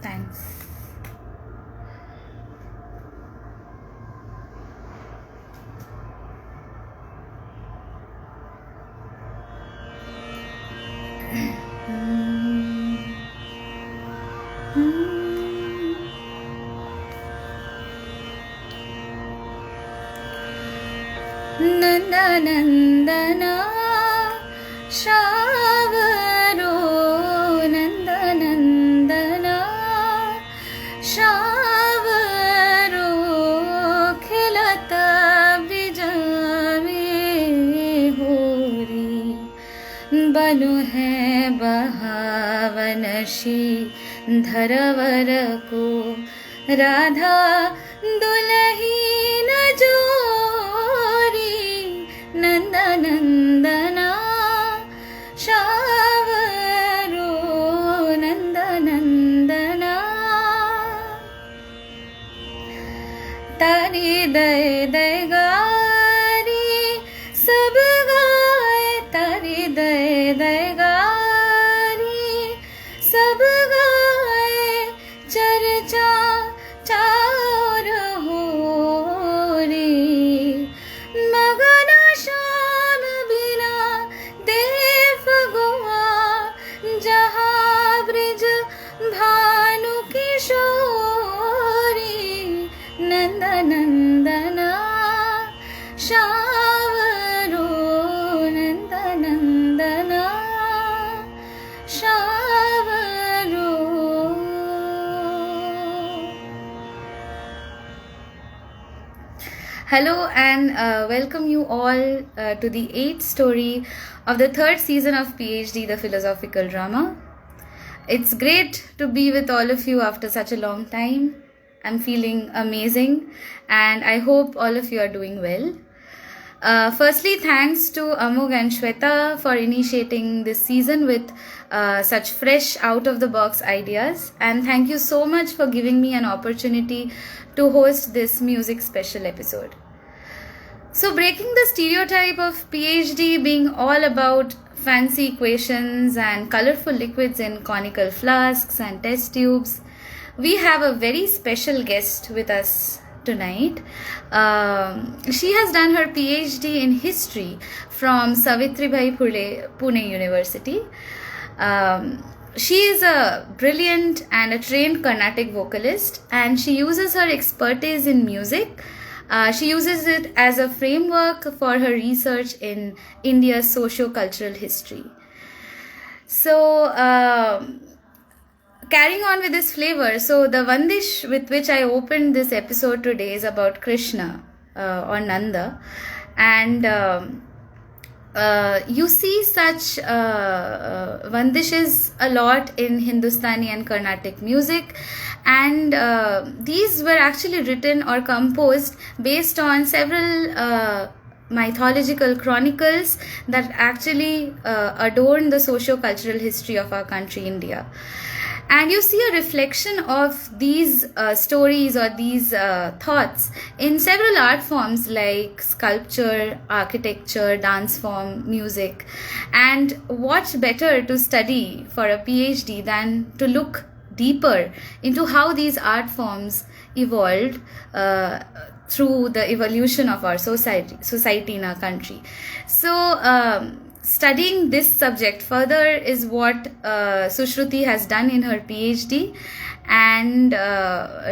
Thanks. Nandanandana Shavaro Nandanandana Shavaro Khilata Bijame Hori Banu hai bahavanshi धरवर को राधा दुलही न जोरी नंदनंदना शावरो नंदनंदना तारी दय दय गारी सब गाए तारी दय दय गारी सब गाए चर्चा चार हो रे मगन शाम बिना देव गुआ जहाँ ब्रिज भानु किशोरी नंदनंदना शावरो नंदनंदना शावरो. Hello and welcome you all to the 8th story of the 3rd season of PhD, the philosophical drama. It's great to be with all of you after such a long time. I'm feeling amazing and I hope all of you are doing well. Firstly, thanks to Amogh and Shweta for initiating this season with such fresh out-of-the-box ideas, and thank you so much for giving me an opportunity to host this music special episode. So, breaking the stereotype of PhD being all about fancy equations and colorful liquids in conical flasks and test tubes, we have a very special guest with us tonight. She has done her PhD in history from Savitribai Pune University. She is a brilliant and a trained Carnatic vocalist, and she uses her expertise in music. She uses it as a framework for her research in India's socio-cultural history. So, carrying on with this flavor, so the Vandish with which I opened this episode today is about Krishna or Nanda, and you see such Vandishes a lot in Hindustani and Carnatic music, and these were actually written or composed based on several mythological chronicles that actually adorn the socio-cultural history of our country, India. And you see a reflection of these stories or these thoughts in several art forms like sculpture, architecture, dance form, music. And what better to study for a PhD than to look deeper into how these art forms evolved through the evolution of our society in our country. So, studying this subject further is what Sushruti has done in her PhD, and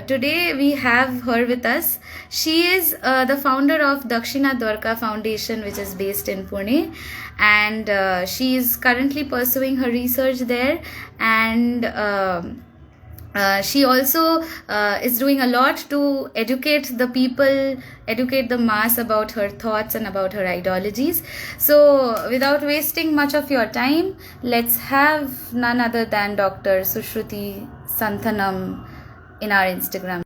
today we have her with us. She is the founder of Dakshina Dwarka Foundation, which is based in Pune, and she is currently pursuing her research there, and she also is doing a lot to educate the people, educate the mass about her thoughts and about her ideologies. So, without wasting much of your time, let's have none other than Dr. Sushruti Santhanam in our Instagram.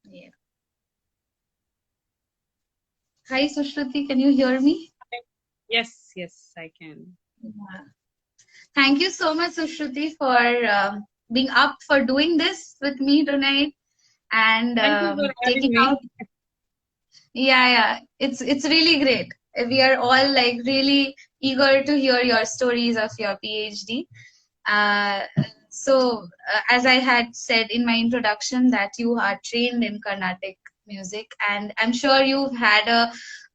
Yeah. Hi Sushruti, can you hear me? Yes, I can. Yeah. Thank you so much, Sushruti, for being up for doing this with me tonight. and Thank you for having taking me. out. Yeah, it's really great. We are all like really eager to hear your stories of your PhD. Uh, as I had said in my introduction, that you are trained in Carnatic music, and I'm sure you've had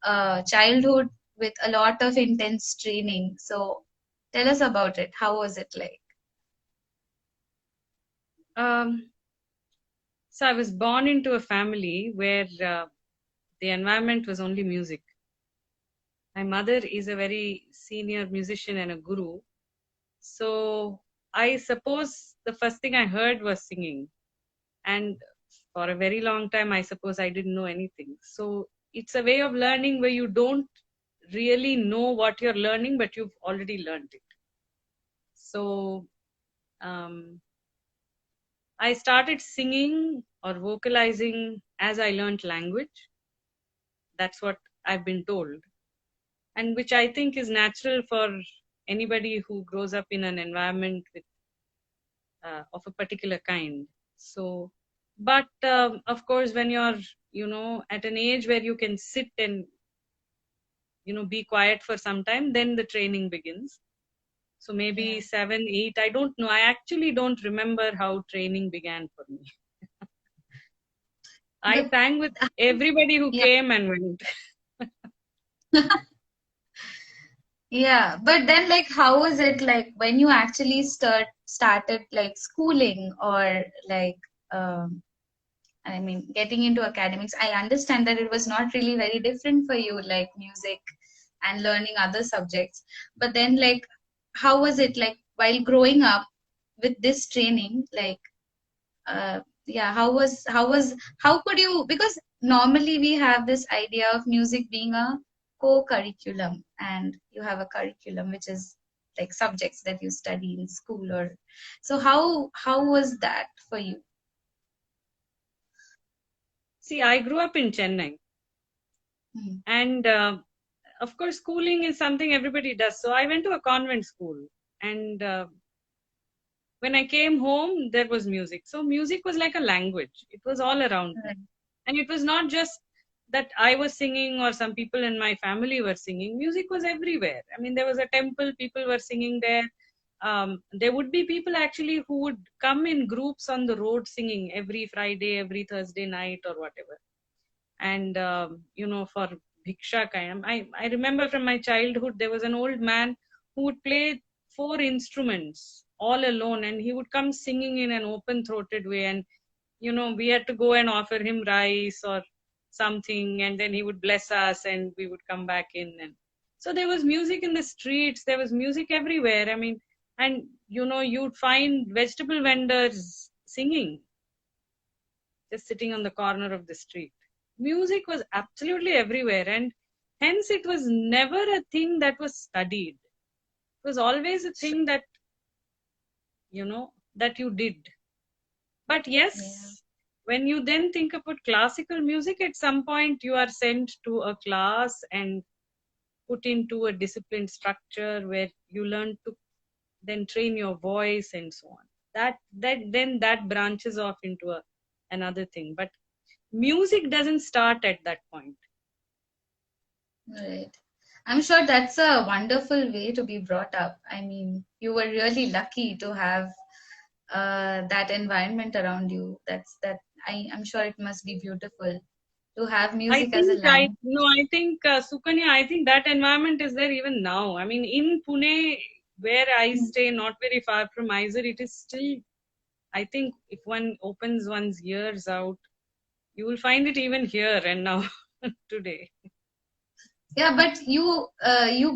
a childhood with a lot of intense training. So tell us about it. How was it like? Um, so I was born into a family where the environment was only music. My mother is a very senior musician and a guru. So I suppose the first thing I heard was singing. And for a very long time, I suppose I didn't know anything. So it's a way of learning where you don't really know what you're learning, but you've already learned it. So um, I started singing or vocalizing as I learned language. That's what I've been told, and which I think is natural for anybody who grows up in an environment with of a particular kind. So, but of course, when you're at an age where you can sit and be quiet for some time, then the training begins. So maybe Yeah. 7, 8. I don't know. I actually don't remember how training began for me. I But sang with everybody who yeah. came and went. Yeah, but then like how was it like when you actually started like schooling or like I mean getting into academics? I understand that it was not really very different for you, like music and learning other subjects. But then like how was it like while growing up with this training? Like yeah, how could you, because normally we have this idea of music being a co-curriculum, and you have a curriculum which is like subjects that you study in school, or so how was that for you? See, I grew up in Chennai, Mhm. and of course, schooling is something everybody does. So I went to a convent school, and when I came home, there was music. So music was like a language. It was all around me. Right. And it was not just that I was singing or some people in my family were singing. Music was everywhere. I mean, there was a temple, people were singing there. There would be people actually who would come in groups on the road singing every Friday, every Thursday night, or whatever. And, for Bhiksha kind, I remember from my childhood, there was an old man who would play 4 instruments all alone, and he would come singing in an open throated way. And we had to go and offer him rice or something, and then he would bless us and we would come back in. And so there was music in the streets, there was music everywhere. I mean, and you'd find vegetable vendors singing, just sitting on the corner of the street. Music was absolutely everywhere, and hence it was never a thing that was studied. It was always a thing that that you did. But Yeah. yes, when you then think about classical music, at some point you are sent to a class and put into a disciplined structure where you learn to then train your voice and so on. That branches off into another thing. But music doesn't start at that point. Right. I'm sure that's a wonderful way to be brought up. I mean, you were really lucky to have that environment around you. I'm sure it must be beautiful to have I music as a think I language. no, I think Sukanya, I think that environment is there even now. I mean, in Pune, where I stay, not very far from Mysore, it is still. I think if one opens one's ears out, you will find it even here and now today. Yeah, but you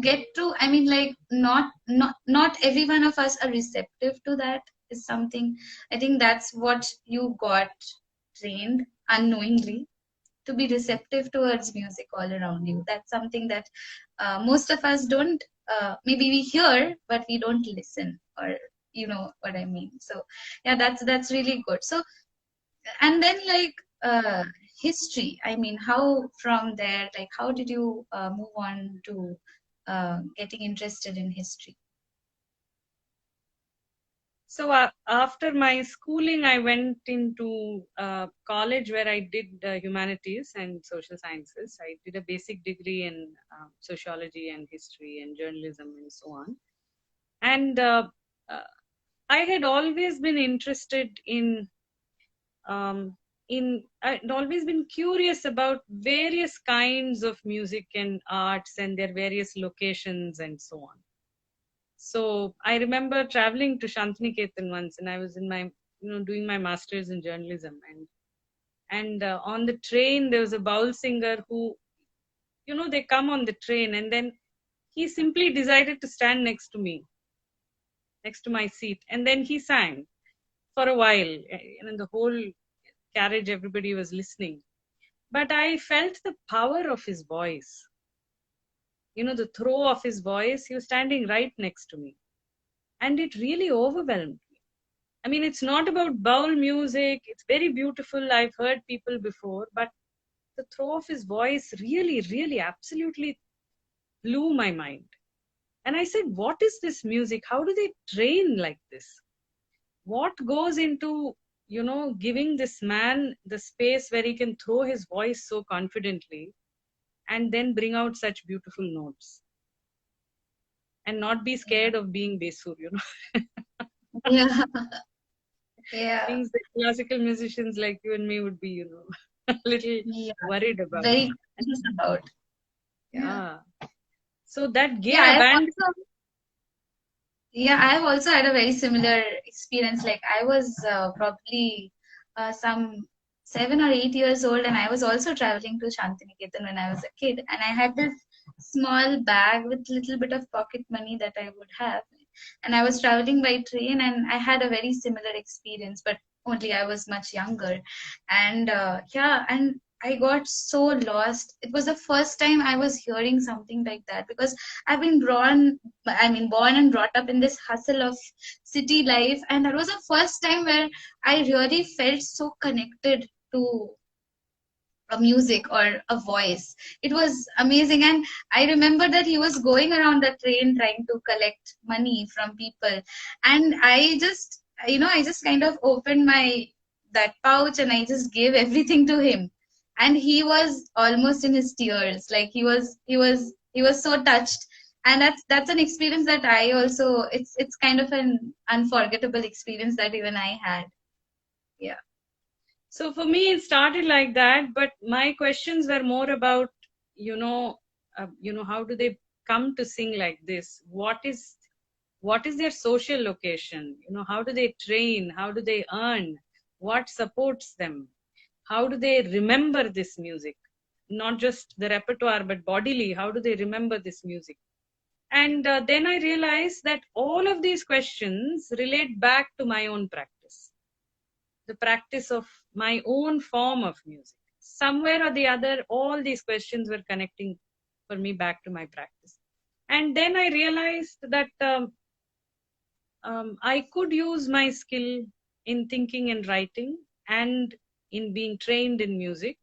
get to, I mean, like not every one of us are receptive to that is something. I think that's what you got trained unknowingly to be receptive towards music all around you. That's something that most of us don't. Maybe we hear, but we don't listen, or you know what I mean. So yeah, that's really good. So and then like history. I mean, how from there, like how did you move on to getting interested in history? So after my schooling, I went into college where I did humanities and social sciences. I did a basic degree in sociology and history and journalism and so on. And uh, I had always been interested um, I'd always been curious about various kinds of music and arts and their various locations and so on. So I remember traveling to Shantiniketan once, and I was in my, doing my master's in journalism, and on the train there was a bowl singer who, they come on the train, and then he simply decided to stand next to me, next to my seat, and then he sang for a while, and in the whole carriage everybody was listening. But I felt the power of his voice, the throw of his voice. He was standing right next to me, and it really overwhelmed me. I mean, it's not about bowl music. It's very beautiful. I've heard people before, but the throw of his voice really, really, absolutely blew my mind. And I said, what is this music? How do they train like this? What goes into, giving this man the space where he can throw his voice so confidently and then bring out such beautiful notes and not be scared of being besur, Yeah. Yeah. things that classical musicians like you and me would be, a little Yeah. worried about. Very conscious about. Yeah. So that gay Yeah, abandon. I have also had a very similar experience. Like I was probably some 7 or 8 years old, and I was also traveling to Shantiniketan when I was a kid, and I had this small bag with little bit of pocket money that I would have, and I was traveling by train, and I had a very similar experience, but only I was much younger, and and I got so lost. It was the first time I was hearing something like that, because I've been born and brought up in this hustle of city life, and that was the first time where I really felt so connected to a music or a voice. It was amazing, and I remember that he was going around the train trying to collect money from people, and I just kind of opened my that pouch and I just gave everything to him, and he was almost in his tears. Like he was so touched, and that's an experience that I also, it's kind of an unforgettable experience that even I had. Yeah. So for me, it started like that, but my questions were more about, how do they come to sing like this? What is their social location? How do they train? How do they earn? What supports them? How do they remember this music? Not just the repertoire, but bodily. How do they remember this music? And then I realized that all of these questions relate back to my own practice, the practice of my own form of music. Somewhere or the other, all these questions were connecting for me back to my practice. And then I realized that I could use my skill in thinking and writing and in being trained in music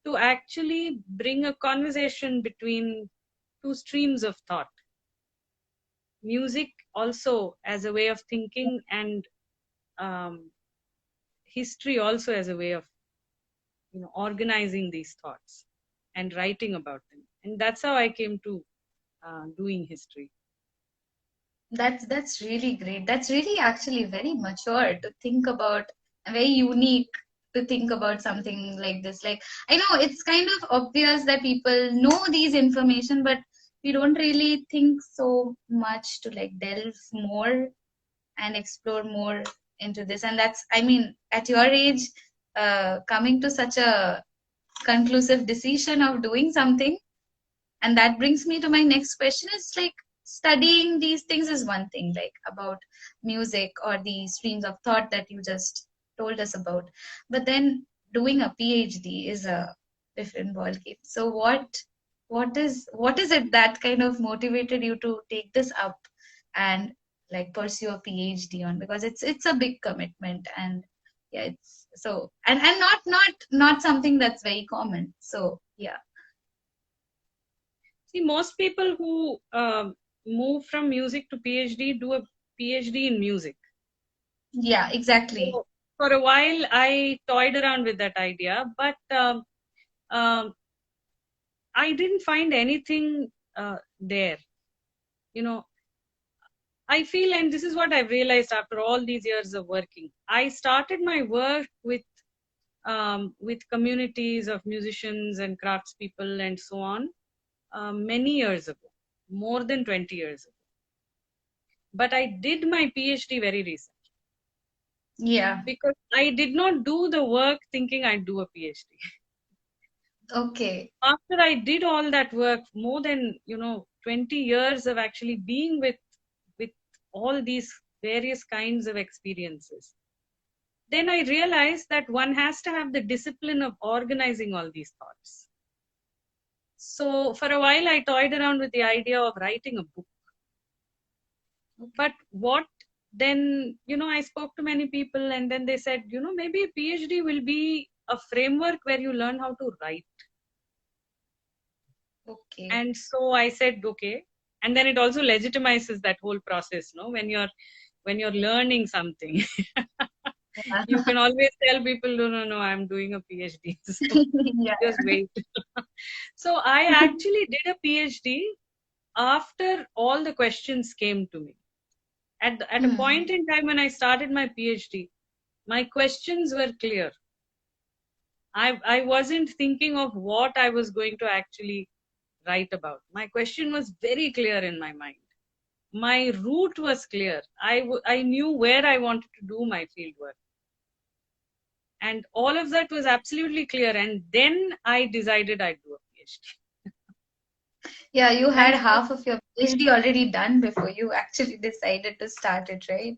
to actually bring a conversation between two streams of thought. Music also as a way of thinking, and um, history also as a way of organizing these thoughts and writing about them. And that's how I came to doing history. That's really great. That's really actually very mature to think about, very unique to think about something like this. Like I know it's kind of obvious that people know these information, but we don't really think so much to like delve more and explore more into this. And that's, I mean, at your age, coming to such a conclusive decision of doing something. And that brings me to my next question. It's like studying these things is one thing, like about music or the streams of thought that you just told us about, but then doing a PhD is a different ballgame. So what is it that kind of motivated you to take this up and like pursue a PhD on, because it's a big commitment, and yeah, it's so, and not something that's very common. So yeah. See, most people who move from music to PhD do a PhD in music. Yeah, exactly. So for a while, I toyed around with that idea, but um, I didn't find anything there. You know, I feel, and this is what I've realized after all these years of working. I started my work with communities of musicians and craftspeople and so on many years ago, more than 20 years ago. But I did my PhD very recently Yeah. because I did not do the work thinking I'd do a PhD. Okay. After I did all that work, more than 20 years of actually being with all these various kinds of experiences, then I realized that one has to have the discipline of organizing all these thoughts. So for a while, I toyed around with the idea of writing a book. But what then, I spoke to many people, and then they said, maybe a PhD will be a framework where you learn how to write. Okay. And so I said, okay. And then it also legitimizes that whole process, no? When you're learning something, Yeah. you can always tell people, no, I'm doing a PhD. So Yeah. just wait. So I actually did a PhD after all the questions came to me. At a point in time when I started my PhD, my questions were clear. I wasn't thinking of what I was going to actually write about. My question was very clear in my mind. My route was clear. I knew where I wanted to do my field work. And all of that was absolutely clear. And then I decided I'd do a PhD. Yeah, you had And half of your PhD already done before you actually decided to start it, right?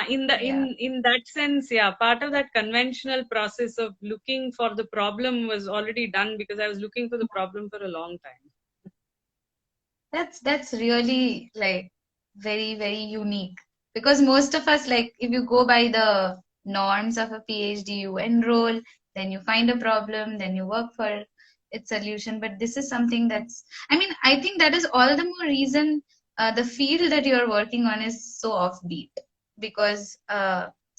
in the Yeah. in that sense, yeah, part of that conventional process of looking for the problem was already done because I was looking for the problem for a long time. That's really like very, very unique because most of us, like, if you go by the norms of a PhD, you enroll, then you find a problem, then you work for its solution. But this is something that's, I mean, I think that is all the more reason the field that you're working on is so offbeat because,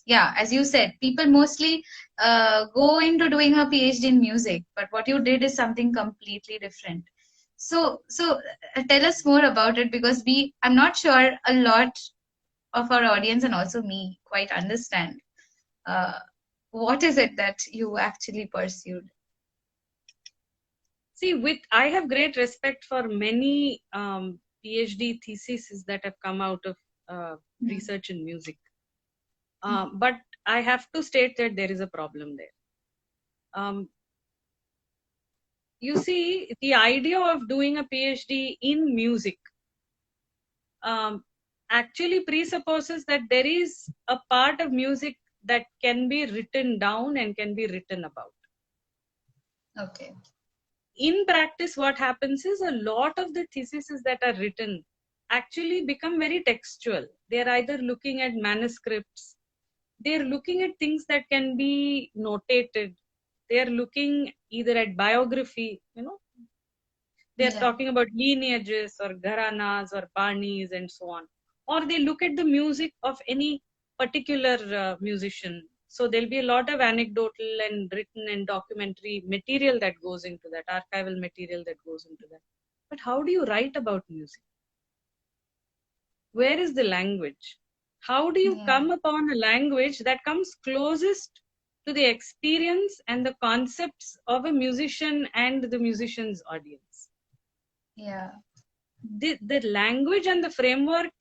yeah, as you said, people mostly go into doing a PhD in music, but what you did is something completely different. So tell us more about it because I'm not sure a lot of our audience and also me quite understand uh, what is it that you actually pursued. See, I have great respect for many PhD theses that have come out of research in music. But I have to state that there is a problem there. You see, the idea of doing a PhD in music actually presupposes that there is a part of music that can be written down and can be written about. Okay. In practice, what happens is a lot of the theses that are written actually become very textual. They're either looking at manuscripts, they're looking at things that can be notated, they're looking either at biography, they're Yeah. talking about lineages or gharanas or banis and so on, or they look at the music of any particular musician. So there'll be a lot of anecdotal and written and documentary material that goes into that, archival material that goes into that. But how do you write about music? Where is the language? How do you Yeah. come upon a language that comes closest to the experience and the concepts of a musician and the musician's audience? Yeah. The language and the framework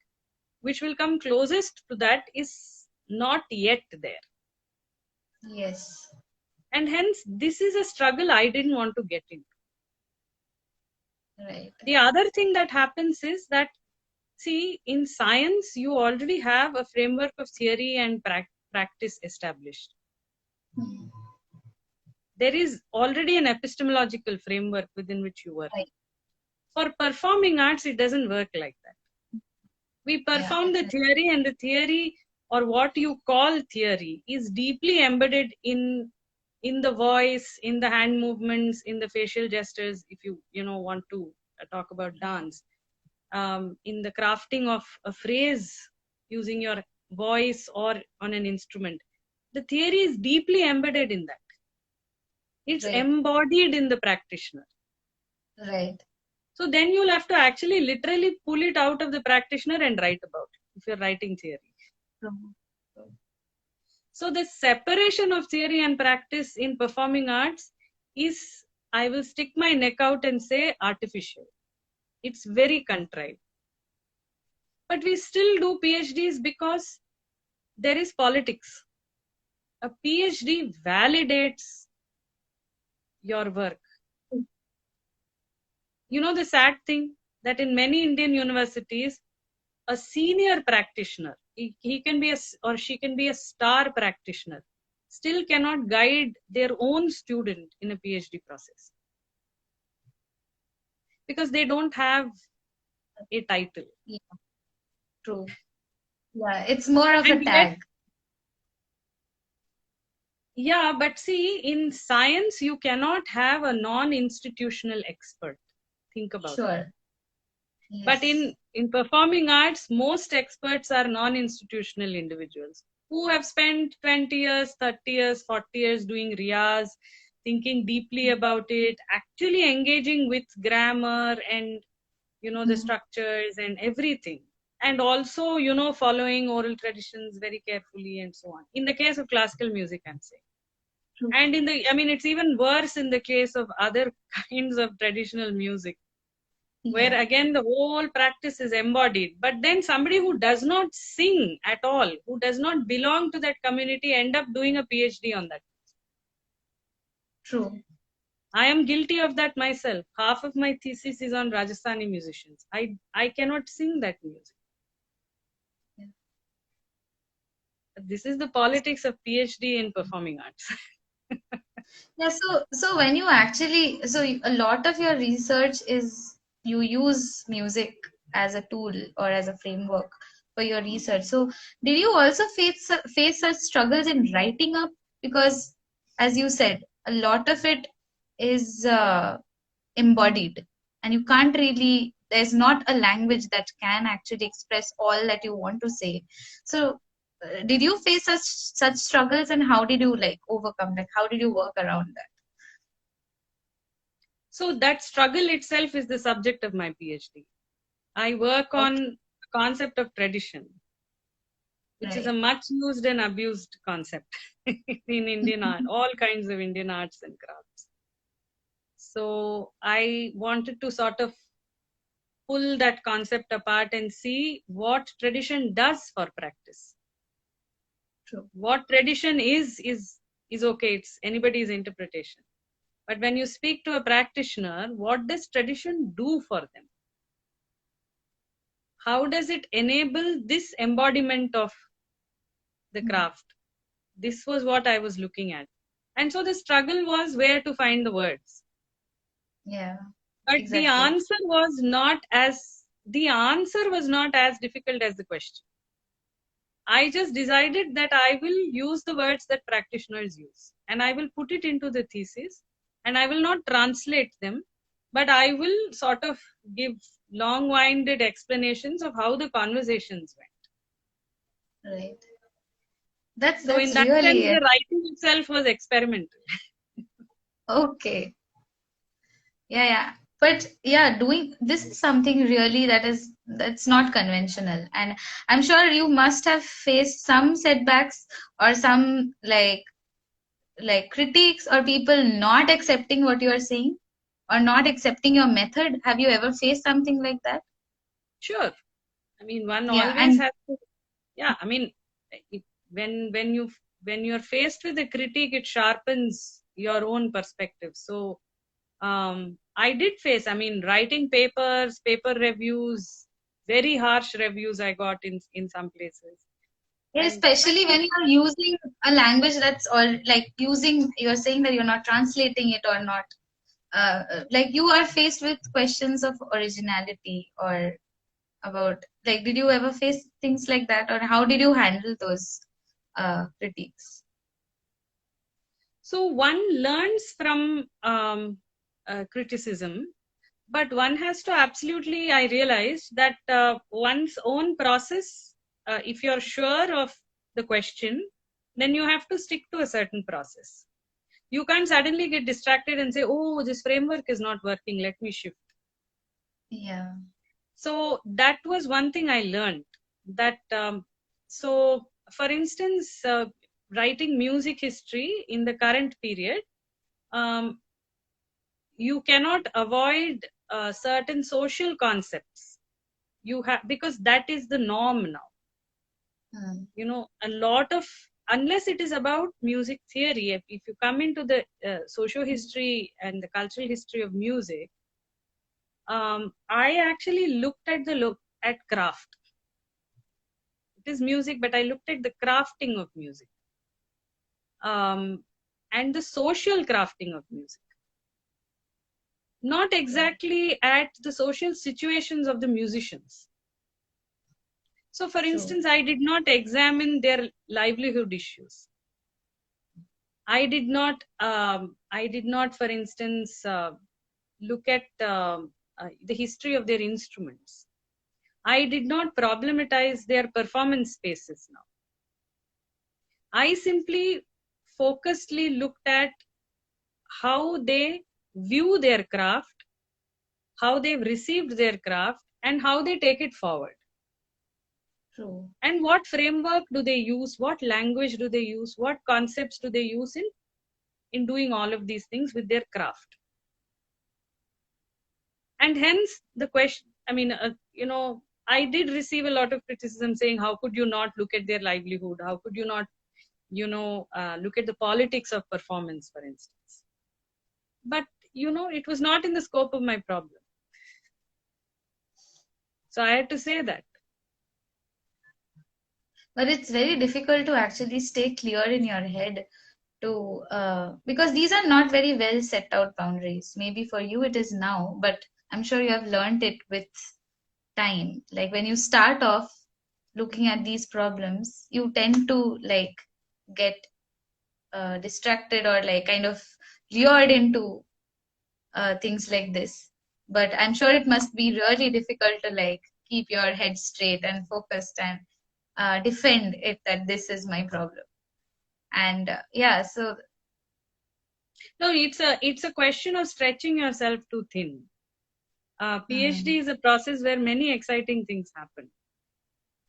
which will come closest to that is not yet there. Yes. And hence, this is a struggle I didn't want to get into. Right. The other thing that happens is that, see, in science, you already have a framework of theory and practice established. Hmm. There is already an epistemological framework within which you work. Right. For performing arts, it doesn't work like that. We Yeah, perform the definitely. theory, and the theory, or what you call theory, is deeply embedded in the voice, in the hand movements, in the facial gestures, if you want to talk about dance, in the crafting of a phrase using your voice or on an instrument. The theory is deeply embedded in that. It's Right. embodied in the practitioner. Right. So then you'll have to actually literally pull it out of the practitioner and write about it if you're writing theory. So the separation of theory and practice in performing arts is, I will stick my neck out and say, artificial. It's very contrived. But we still do PhDs because there is politics. A PhD validates your work. You know the sad thing that in many Indian universities, a senior practitioner, he can be or she can be a star practitioner, still cannot guide their own student in a PhD process because they don't have a title. Yeah. True. Yeah, it's more of And a tag. Yeah, but see, in science, you cannot have a non-institutional expert. Think about it. Sure. Yes. But in performing arts, most experts are non-institutional individuals who have spent 20 years, 30 years, 40 years doing riyaz, thinking deeply about it, actually engaging with grammar and, the structures and everything. And also, following oral traditions very carefully and so on. In the case of classical music, I'm saying. True. And it's even worse in the case of other kinds of traditional music, where again the whole practice is embodied. But then somebody who does not sing at all, who does not belong to that community, end up doing a PhD on that. True. I am guilty of that myself. Half of my thesis is on Rajasthani musicians. I cannot sing that music. Yeah. This is the politics of PhD in performing arts. Yeah, so when you actually, a lot of your research is you use music as a tool or as a framework for your research. So did you also face such struggles in writing up? Because as you said, a lot of it is embodied, and you can't really, there's not a language that can actually express all that you want to say. So did you face such struggles, and how did you overcome, how did you work around that? So that struggle itself is the subject of my PhD. I work on the concept of tradition, which is a much used and abused concept in Indian art, all kinds of Indian arts and crafts. So I wanted to sort of pull that concept apart and see what tradition does for practice. True. What tradition is okay, it's anybody's interpretation. But when you speak to a practitioner, what does tradition do for them? How does it enable this embodiment of the craft? This was what I was looking at. And so the struggle was where to find the words. Yeah. But exactly. The answer was not as difficult as the question. I just decided that I will use the words that practitioners use, and I will put it into the thesis, and I will not translate them, but I will sort of give long-winded explanations of how the conversations went. Right. That's in that really sense, the writing itself was experimental. Okay. Yeah. But yeah, doing this is something really that's not conventional, and I'm sure you must have faced some setbacks or some like critiques or people not accepting what you are saying or not accepting your method. Have you ever faced something like that? Sure. One always has to. Yeah. When you're faced with a critique, it sharpens your own perspective. So I did face, writing papers, paper reviews, very harsh reviews I got in some places. Yeah, especially when you're using a language that's all you're saying that you're not translating it or not. You are faced with questions of originality or about, did you ever face things like that, or how did you handle those critiques? So one learns from criticism, but one has to absolutely, I realized that one's own process if you're sure of the question, then you have to stick to a certain process. You can't suddenly get distracted and say, oh, this framework is not working, let me shift. Yeah. So that was one thing I learned, that so for instance, writing music history in the current period, um, you cannot avoid certain social concepts. You have, because that is the norm now. You know, a lot of, unless it is about music theory, if you come into the socio history and the cultural history of music, I actually looked at at craft. It is music, but I looked at the crafting of music, and the social crafting of music, not exactly at the social situations of the musicians. So for instance, I did not examine their livelihood issues. I did not, for instance, look at the history of their instruments. I did not problematize their performance spaces now. I simply focusedly looked at how they view their craft, how they've received their craft, and how they take it forward. True. And what framework do they use? What language do they use? What concepts do they use in doing all of these things with their craft? And hence the question, I mean, I did receive a lot of criticism saying, how could you not look at their livelihood? How could you not, look at the politics of performance, for instance? But, it was not in the scope of my problem. So I had to say that. But it's very difficult to actually stay clear in your head to because these are not very well set out boundaries. Maybe for you it is now, but I'm sure you have learned it with time. Like when you start off looking at these problems, you tend to like get distracted or like kind of lured into things like this. But I'm sure it must be really difficult to like keep your head straight and focused and defend it that this is my problem. And yeah, so No, it's a question of stretching yourself too thin. PhD is a process where many exciting things happen.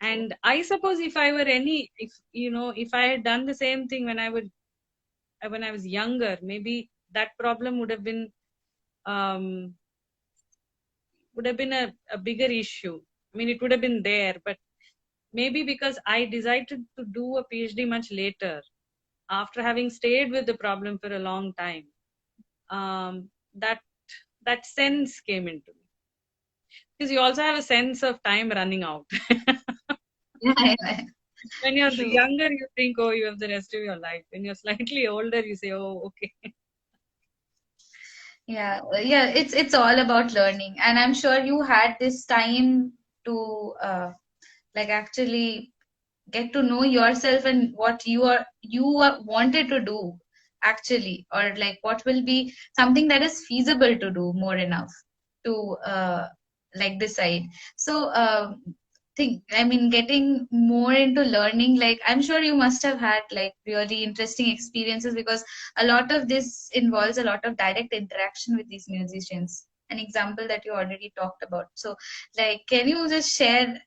And I suppose if I were if I had done the same thing when I was younger, maybe that problem would have been a bigger issue. I mean, it would have been there, but maybe because I decided to do a PhD much later, after having stayed with the problem for a long time, that sense came into me. Because you also have a sense of time running out. yeah, When you're true. younger, you think, oh, you have the rest of your life. When you're slightly older, you say, oh, okay. Yeah, it's all about learning, and I'm sure you had this time to like actually get to know yourself and what you wanted to do actually, or like what will be something that is feasible to do more enough to like decide. So think I mean getting more into learning, like I'm sure you must have had like really interesting experiences because a lot of this involves a lot of direct interaction with these musicians, an example that you already talked about. So like can you just share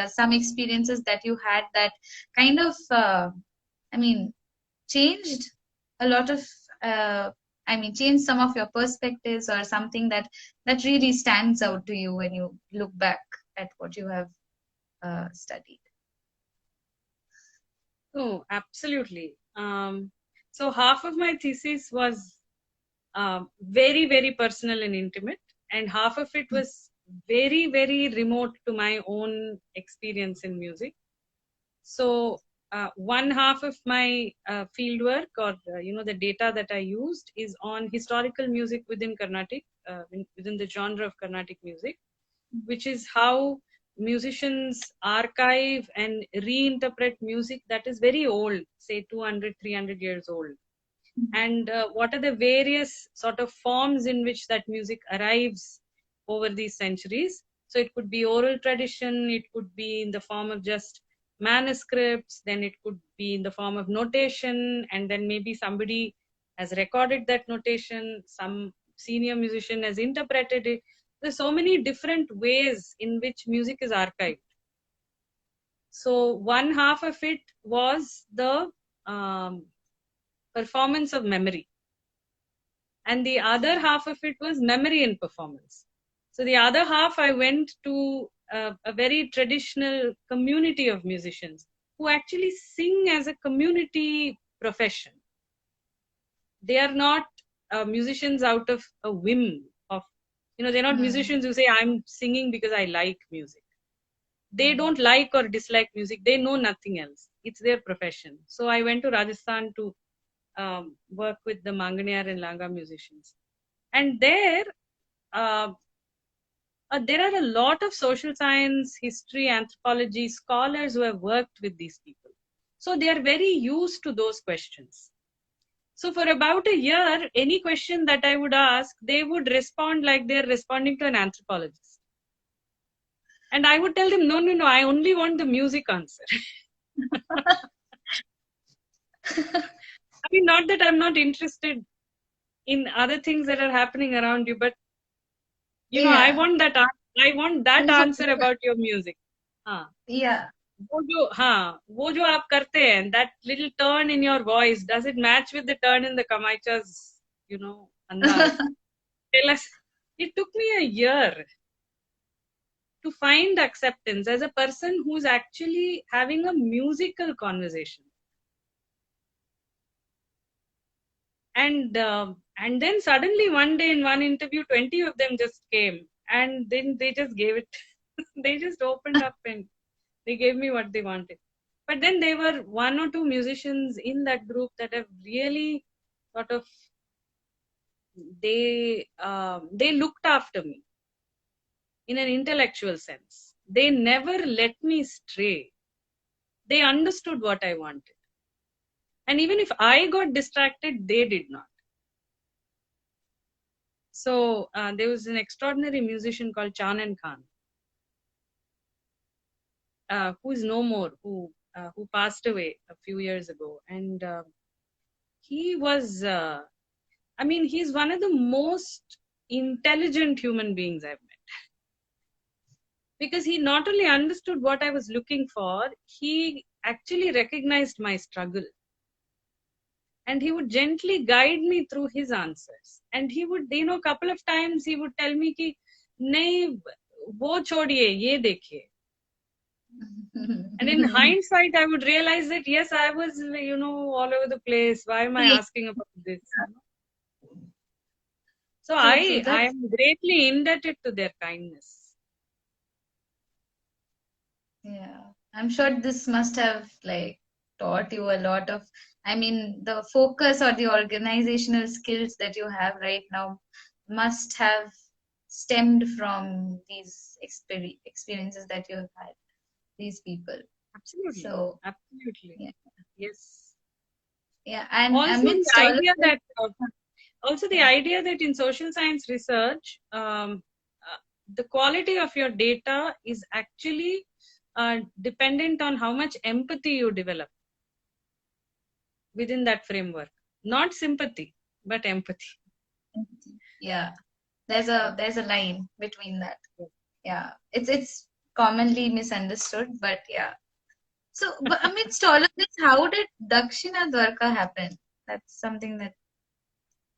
some experiences that you had that kind of I mean changed a lot of changed some of your perspectives or something that really stands out to you when you look back at what you have studied. Oh, absolutely. So half of my thesis was very, very personal and intimate, and half of it was very, very remote to my own experience in music. So one half of my fieldwork, or the data that I used, is on historical music within Carnatic, within the genre of Carnatic music, which is how musicians archive and reinterpret music that is very old, say 200, 300 years old. And what are the various sort of forms in which that music arrives over these centuries. So it could be oral tradition, it could be in the form of just manuscripts, then it could be in the form of notation, and then maybe somebody has recorded that notation, some senior musician has interpreted it. There's so many different ways in which music is archived. So one half of it was the performance of memory, and the other half of it was memory and performance. So the other half, I went to a very traditional community of musicians who actually sing as a community profession. They are not musicians out of a whim of, they're not musicians who say, I'm singing because I like music. They don't like or dislike music. They know nothing else. It's their profession. So I went to Rajasthan to work with the Manganiyar and Langa musicians. And there are a lot of social science, history, anthropology scholars who have worked with these people. So they are very used to those questions. So for about a year, any question that I would ask, they would respond like they're responding to an anthropologist. And I would tell them, no, I only want the music answer. I mean, not that I'm not interested in other things that are happening around you, but I want that answer about your music. Yeah. वो जो आप करते हैं, that little turn in your voice, does it match with the turn in the Kamaicha's, andaz? Tell us. It took me a year to find acceptance as a person who's actually having a musical conversation. And then suddenly one day in one interview, 20 of them just came, and then they just gave it. They just opened up and they gave me what they wanted. But then there were one or two musicians in that group that have really sort of, they looked after me in an intellectual sense. They never let me stray. They understood what I wanted. And even if I got distracted, they did not. So there was an extraordinary musician called Chanan Khan, who is no more, who passed away a few years ago. And he was, he's one of the most intelligent human beings I've met. Because he not only understood what I was looking for, he actually recognized my struggle. And he would gently guide me through his answers. And he would, a couple of times he would tell me ki, nahi, wo chodiye, ye dekhiye. And in hindsight, I would realize that, yes, I was, all over the place. Why am I asking about this? So I am greatly indebted to their kindness. Yeah, I'm sure this must have taught you a lot of, the focus or the organizational skills that you have right now must have stemmed from these experiences that you have had, these people. Absolutely. So, absolutely. Yeah. Yes. Yeah, and also amidst the all idea of this, that the idea that in social science research, the quality of your data is actually dependent on how much empathy you develop within that framework. Not sympathy, but empathy. Yeah, there's a line between that. Yeah, it's commonly misunderstood, but yeah. So, but amidst all of this, how did Dakshina Dwarka happen? That's something that.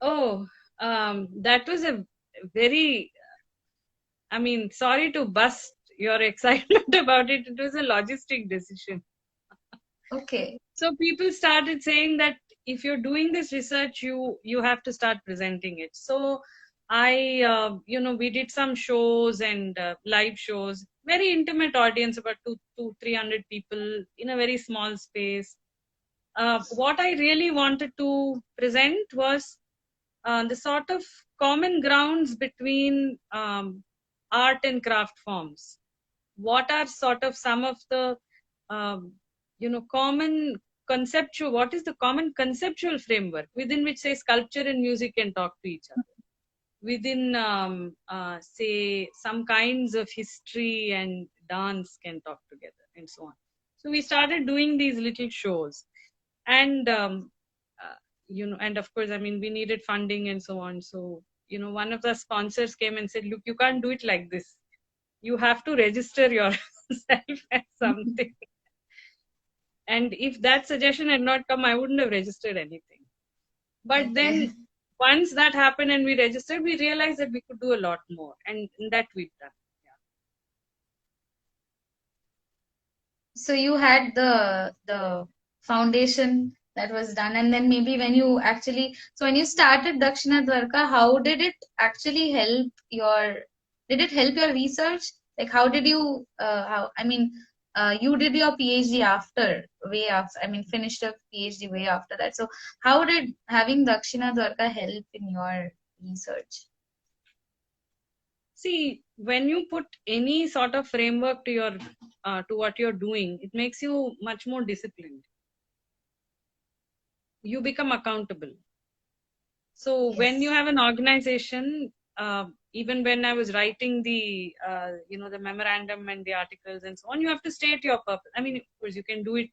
Oh, that was a very, sorry to bust your excitement about it. It was a logistic decision. Okay. So people started saying that if you're doing this research, you have to start presenting it. So I, we did some shows and live shows, very intimate audience, about 300 people in a very small space. What I really wanted to present was the sort of common grounds between art and craft forms. What are sort of some of the common conceptual, what is the common conceptual framework within which, say, sculpture and music can talk to each other, within say some kinds of history and dance can talk together, and so on. So we started doing these little shows, and and of course, I mean, we needed funding and so on. So one of the sponsors came and said, "Look, you can't do it like this. You have to register yourself as something." And if that suggestion had not come, I wouldn't have registered anything. But then once that happened and we registered, we realized that we could do a lot more, and that we've done. So you had the foundation that was done, and then maybe when you actually, so when you started Dakshina Dwarka, how did it actually help your, did it help your research? Like how did you, you did your PhD after, way after, I mean, finished a PhD way after that. So how did having Dakshina Dwarka help in your research? See, when you put any sort of framework to your to what you're doing, it makes you much more disciplined. You become accountable. So Yes. when you have an organization, even when I was writing the the memorandum and the articles and so on, you have to state your purpose. I mean, of course, you can do it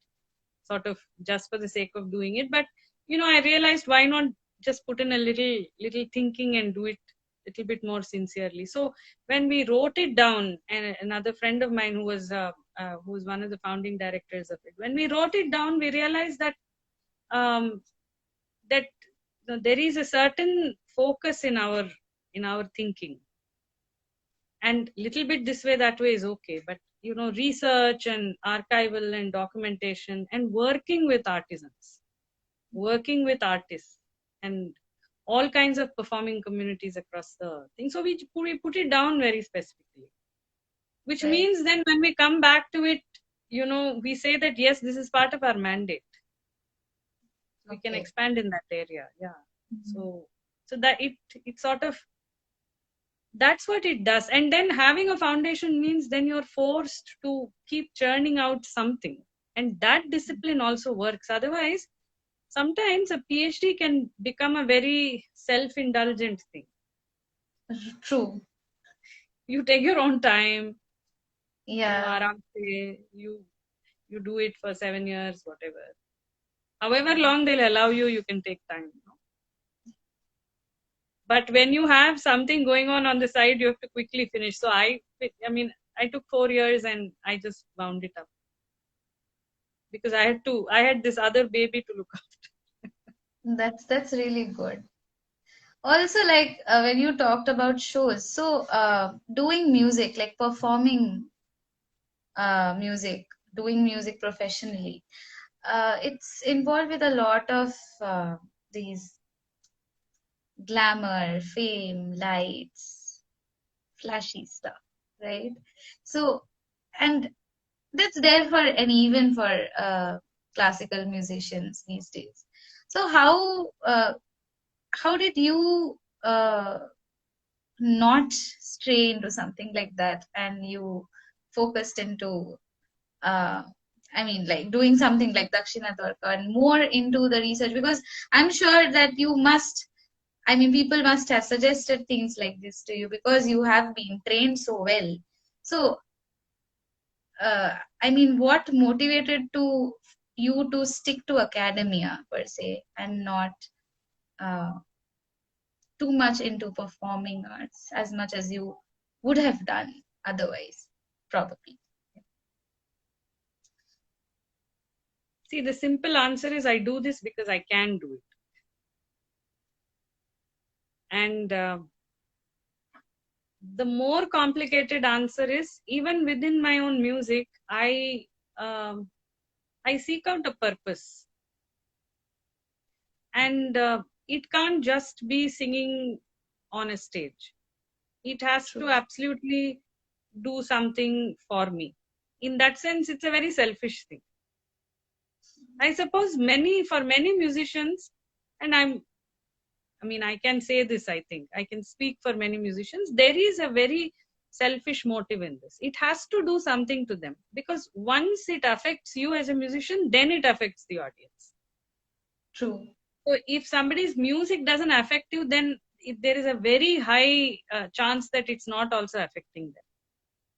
sort of just for the sake of doing it, but I realized, why not just put in a little thinking and do it a little bit more sincerely. So when we wrote it down, and another friend of mine who was one of the founding directors of it, when we wrote it down, we realized that that there is a certain focus in our thinking, and little bit this way, that way is okay, but research and archival and documentation and working with artisans, working with artists, and all kinds of performing communities across the thing. So we put it down very specifically, which Right. means then when we come back to it, we say that yes, this is part of our mandate. We can expand in that area. Yeah. So that it sort of, that's what it does. And then having a foundation means then you're forced to keep churning out something, and that discipline also works. Otherwise, sometimes a PhD can become a very self-indulgent thing. True. You take your own time. Yeah. You do it for 7 years, whatever. However long they'll allow you, you can take time. But when you have something going on the side, you have to quickly finish. So I took 4 years and I just wound it up, because I had this other baby to look after. That's really good. Also, like when you talked about shows, so doing music, like performing music, doing music professionally, it's involved with a lot of these glamour, fame, lights, flashy stuff, right? So, and that's there for, and even for classical musicians these days. So how did you not stray into something like that, and you focused into like doing something like Dakshina Dwarka and more into the research? Because I'm sure that you must, people must have suggested things like this to you because you have been trained so well. So what motivated you to stick to academia per se, and not uh, too much into performing arts as much as you would have done otherwise, probably? See, the simple answer is, I do this because I can do it. And the more complicated answer is, even within my own music, I seek out a purpose. And it can't just be singing on a stage. It has to absolutely do something for me. In that sense, it's a very selfish thing. I suppose for many musicians, and I can say this, I think I can speak for many musicians, there is a very selfish motive in this. It has to do something to them, because once it affects you as a musician, then it affects the audience. True. So if somebody's music doesn't affect you, then there is a very high chance that it's not also affecting them,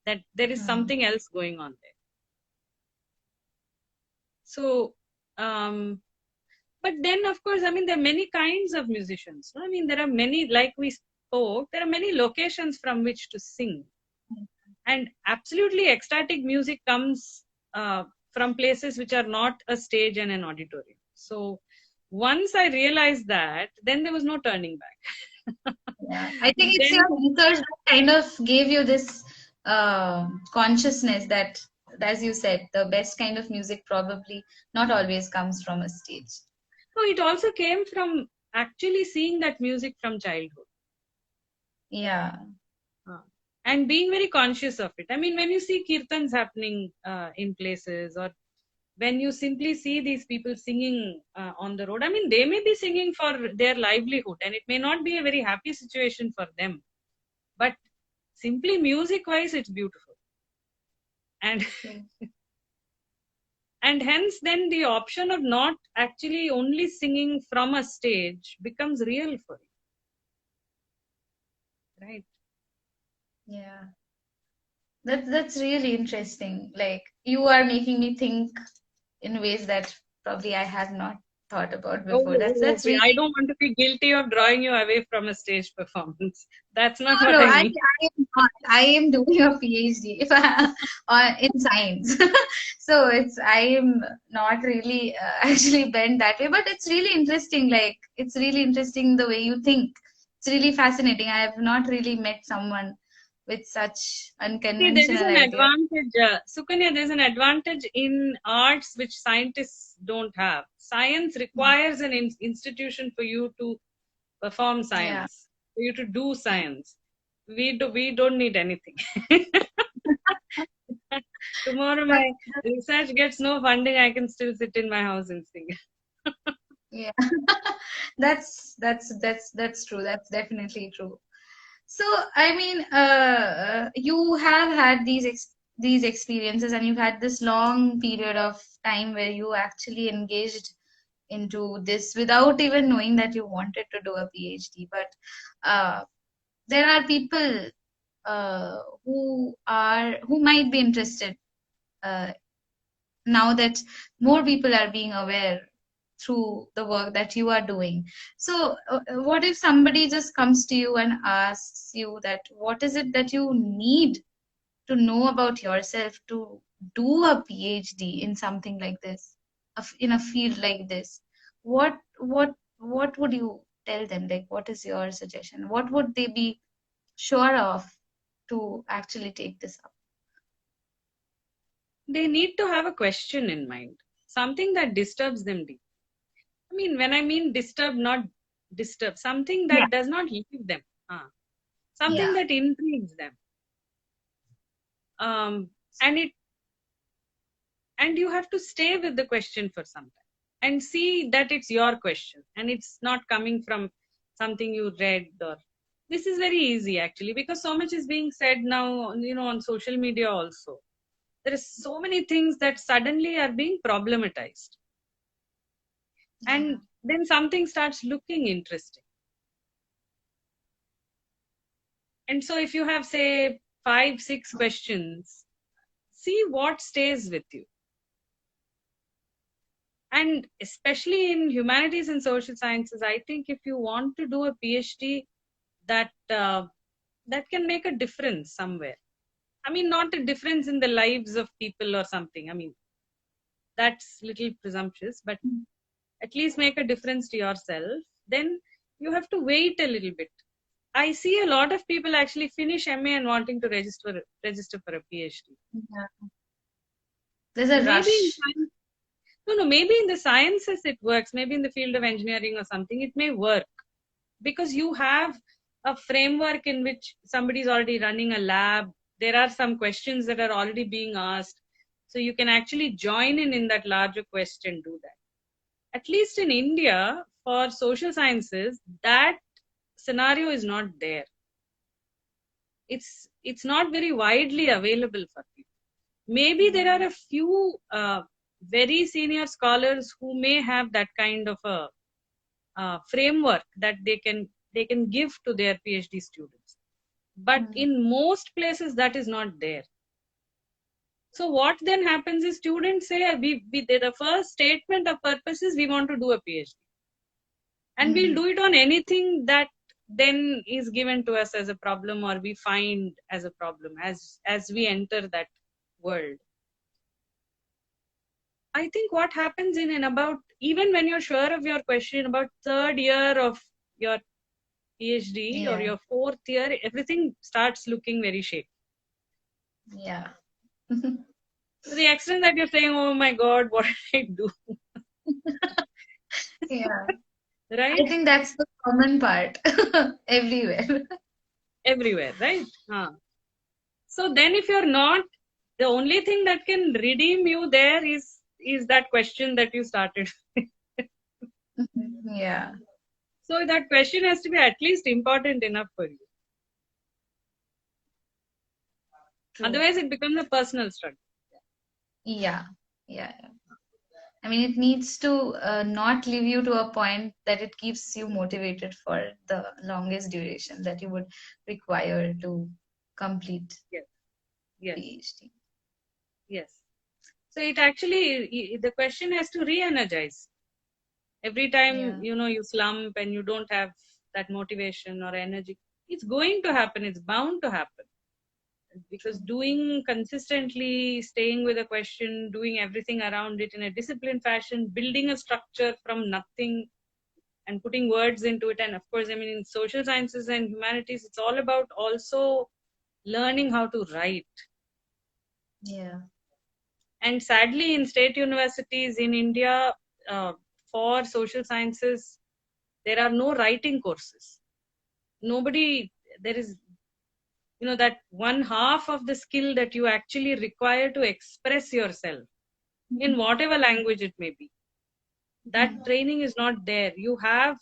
that there is something else going on there. So, but then of course, I mean, there are many kinds of musicians. I mean, there are many, like we spoke, there are many locations from which to sing. And absolutely ecstatic music comes from places which are not a stage and an auditorium. So once I realized that, then there was no turning back. Yeah, I think it's Then your research that kind of gave you this consciousness that, as you said, the best kind of music probably not always comes from a stage. no, it also came from actually seeing that music from childhood. Yeah. And being very conscious of it. I mean, when you see kirtans happening in places, or when you simply see these people singing on the road, I mean, they may be singing for their livelihood and it may not be a very happy situation for them. But simply music wise, it's beautiful. And and hence then the option of not actually only singing from a stage becomes real for you. Right. Yeah. That's really interesting. Like, you are making me think in ways that probably I had not thought about before. That's Okay. really. I don't want to be guilty of drawing you away from a stage performance. That's not No, what no, I I mean. am not. I am doing a PhD if I, in science. So I am not really actually bent that way, but it's really interesting. Like, it's really interesting the way you think. It's really fascinating. I have not really met someone with such See, there is unconventional an idea. advantage, Sukanya, there's an advantage in arts which scientists don't have. Science requires an institution for you to perform Yeah. science, for you to do science. We don't need anything. Tomorrow That, my research gets no funding, I can still sit in my house and sing. yeah. That's true. That's definitely true. So, I mean, you have had these experiences, and you've had this long period of time where you actually engaged into this without even knowing that you wanted to do a PhD. But there are people who might be interested uh, now that more people are being aware through the work that you are doing. So, what if somebody just comes to you and asks you that what is it that you need to know about yourself to do a PhD in something like this, in a field like this? What would you tell them? Like, what is your suggestion? What would they be sure of to actually take this up? They need to have a question in mind, something that disturbs them deep. I mean, when I mean disturb, not disturb, something Yeah, that does not leave them, something yeah, that intrigues them. Um, and it and you have to stay with the question for some time and see that it's your question and it's not coming from something you read. Or this is very easy actually, because so much is being said now, on social media also. There is so many things that suddenly are being problematized, yeah, and then something starts looking interesting. And so if you have, say, 5 6 questions, see what stays with you. And especially in humanities and social sciences, I think if you want to do a PhD that that can make a difference somewhere. I mean, not a difference in the lives of people or something. I mean, that's little presumptuous, but at least make a difference to yourself. Then you have to wait a little bit. I see a lot of people actually finish MA and wanting to register for a PhD. yeah. There's a Maybe in rush. science, no, maybe in the sciences it works. Maybe in the field of engineering or something, it may work because you have a framework in which somebody is already running a lab. There are some questions that are already being asked. So you can actually join in that larger question, do that. At least in India, for social sciences, that scenario is not there. It's not very widely available for people. Maybe there are a few very senior scholars who may have that kind of a framework that they can give to their PhD students. But in most places, that is not there. So what then happens is students say, the first statement of purpose is we want to do a PhD. And we'll do it on anything that then is given to us as a problem or we find as a problem as we enter that world. I think what happens in about, even when you're sure of your question, about third year of your PhD or your fourth year, everything starts looking very shaky. Yeah. To the extent that you're saying, oh my God, what did I do? Yeah. Right? I think that's the common part everywhere. Everywhere, right? So then if you're not, the only thing that can redeem you there is that question that you started. Yeah. So that question has to be at least important enough for you. True. Otherwise it becomes a personal struggle. Yeah. Yeah. I mean, it needs to not leave you to a point that it keeps you motivated for the longest duration that you would require to complete Yes. Yes. PhD. Yes. So it actually, the question has to re-energize. Every time, you slump and you don't have that motivation or energy, it's going to happen. It's bound to happen. Because doing consistently, staying with a question, doing everything around it in a disciplined fashion, building a structure from nothing and putting words into it. And of course, I mean, in social sciences and humanities, it's all about also learning how to write. Yeah. And sadly, in state universities in India, for social sciences, there are no writing courses. There is, that one half of the skill that you actually require to express yourself in whatever language it may be. That training is not there. You have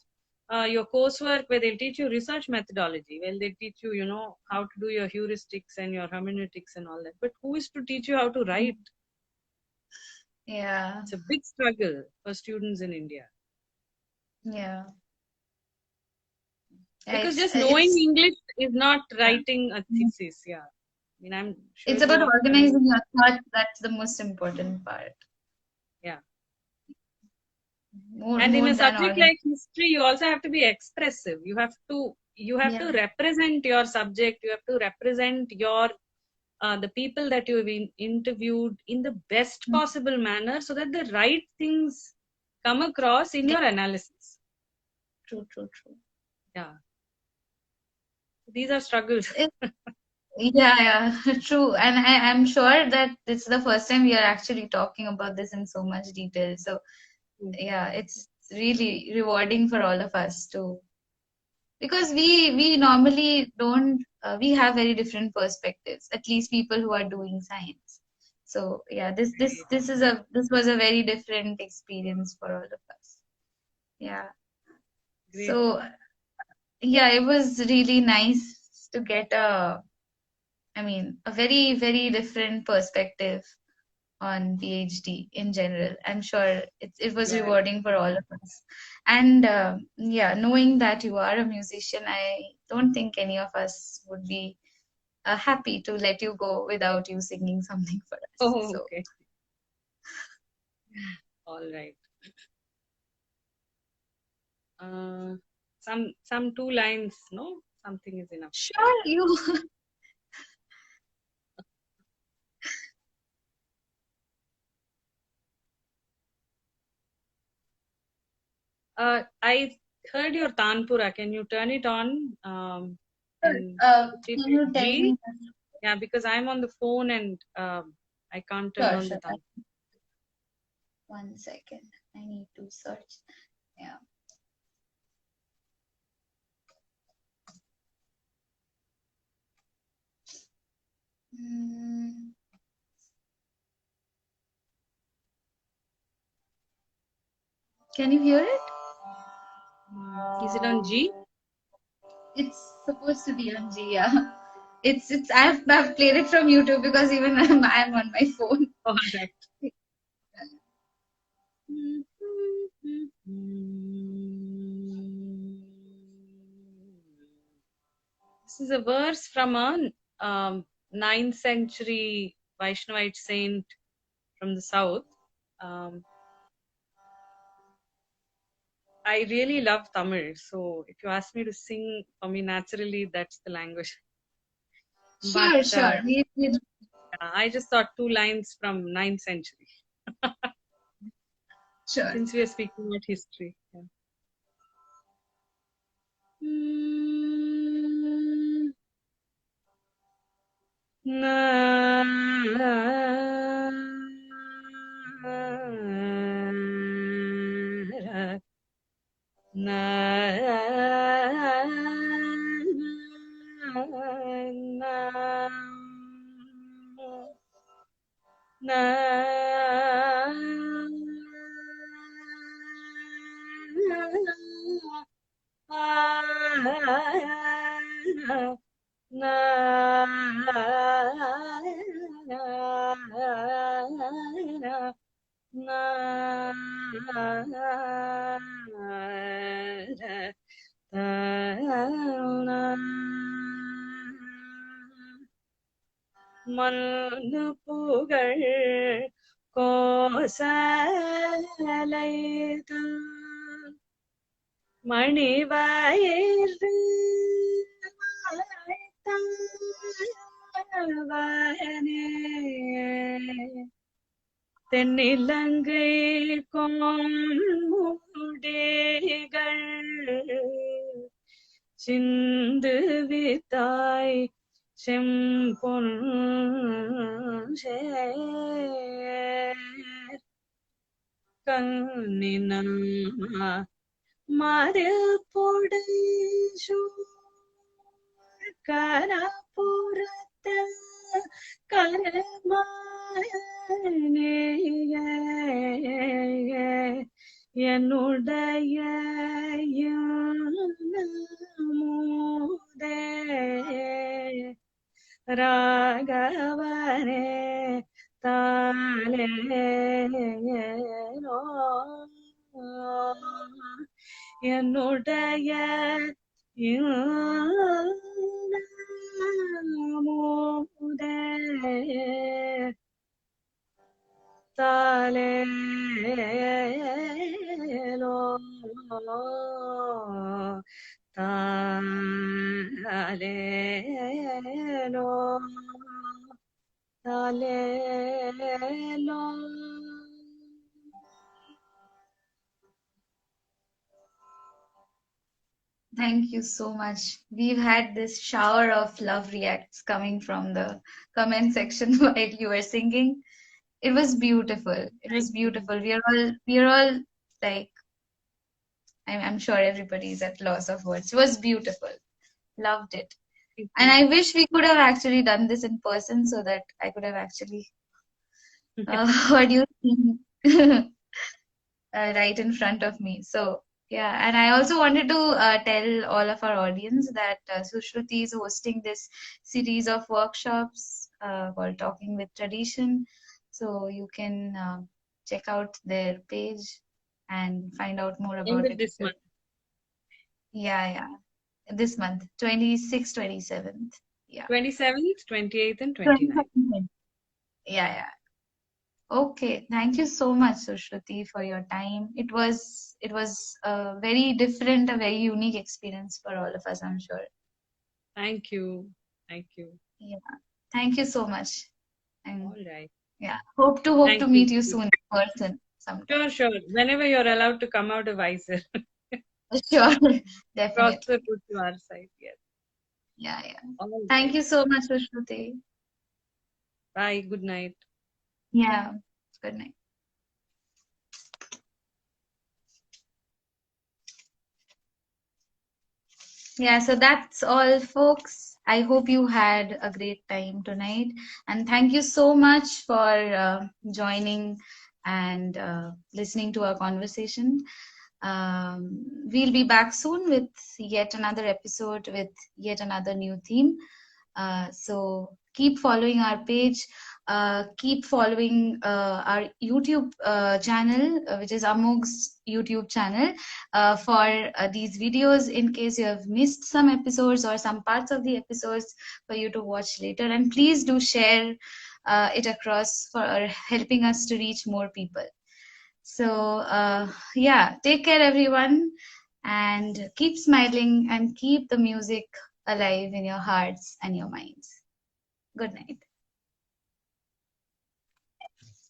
your coursework where they'll teach you research methodology, where they teach you, how to do your heuristics and your hermeneutics and all that. But who is to teach you how to write? Yeah. It's a big struggle for students in India. Yeah. Because just knowing English is not writing a thesis. Yeah. I mean, I'm sure it's about organizing your thought. That's the most important part. Yeah. More in a than subject like history, you also have to be expressive. You have to represent your subject. You have to represent your the people that you have interviewed in the best possible manner, so that the right things come across in your analysis. True. Yeah. These are struggles. Yeah, true. And I'm sure that it's the first time we are actually talking about this in so much detail. So yeah, it's really rewarding for all of us to, because we normally don't we have very different perspectives, at least people who are doing science. So yeah, this was a very different experience for all of us. Yeah. Great. So yeah, it was really nice to get a very, very different perspective on PhD in general. I'm sure it was rewarding for all of us. And knowing that you are a musician, I don't think any of us would be happy to let you go without you singing something for us. Oh, okay. All right. Some 2 lines, no? Something is enough. Sure, you. I heard your Tanpura. Can you turn it on? Can you tell me? Yeah, because I'm on the phone and I can't turn on the Tanpura. 1 second. I need to search. Yeah. Can you hear it? Is it on G? It's supposed to be on G, yeah. I've played it from YouTube because even I'm on my phone. All right. This is a verse from a 9th century Vaishnavite saint from the south. Um, I really love Tamil, so if you ask me to sing, for me naturally that's the language. But Sure, sure. I just thought two lines from 9th century. Sure. Since we are speaking about history. Yeah. Na, na, மன்னு புகழ் கோசலைது மணிவயிறு வாய்த்தவனே தென்னிலங்கை கொன்முடிகள் சிந்து வித்தாய் செம்பொன் கண்ணினா மறுபொடு கரபுரத்த கரமானேய என்னுடைய மூதே ராகவனே தாலேனோ என்னுடைய மூதே தாலேலோ தாலேலோ தாலேலோ. Thank you so much. We've had this shower of love reacts coming from the comment section while you were singing. It was beautiful. It was beautiful. We are all like, I'm sure everybody is at loss of words. It was beautiful. Loved it. And I wish we could have actually done this in person so that I could have actually heard you sing right in front of me. So yeah, and I also wanted to tell all of our audience that Sushruti is hosting this series of workshops called Talking with Tradition. So you can check out their page and find out more about it. This month. Yeah. This month, 26th, 27th. Yeah. 27th, 28th, and 29th. Yeah. Okay, thank you so much, Sushruti, for your time. It was a very different, a very unique experience for all of us, I'm sure. Thank you. Yeah, thank you so much. And all right. Yeah, hope to meet you soon in person sometime. Sure. Whenever you're allowed to come out of Visor. Sure, definitely. Cross the road to our side, yes. Yeah. Thank you so much, Sushruti. Bye. Good night. Yeah. Good night. Yeah, so that's all, folks. I hope you had a great time tonight. And thank you so much for joining and listening to our conversation. We'll be back soon with yet another episode with yet another new theme. So keep following our page. Keep following our YouTube channel, which is Amogh's YouTube channel, for these videos in case you have missed some episodes or some parts of the episodes for you to watch later. And please do share it across for helping us to reach more people. So yeah, take care everyone, and keep smiling and keep the music alive in your hearts and your minds. Good night.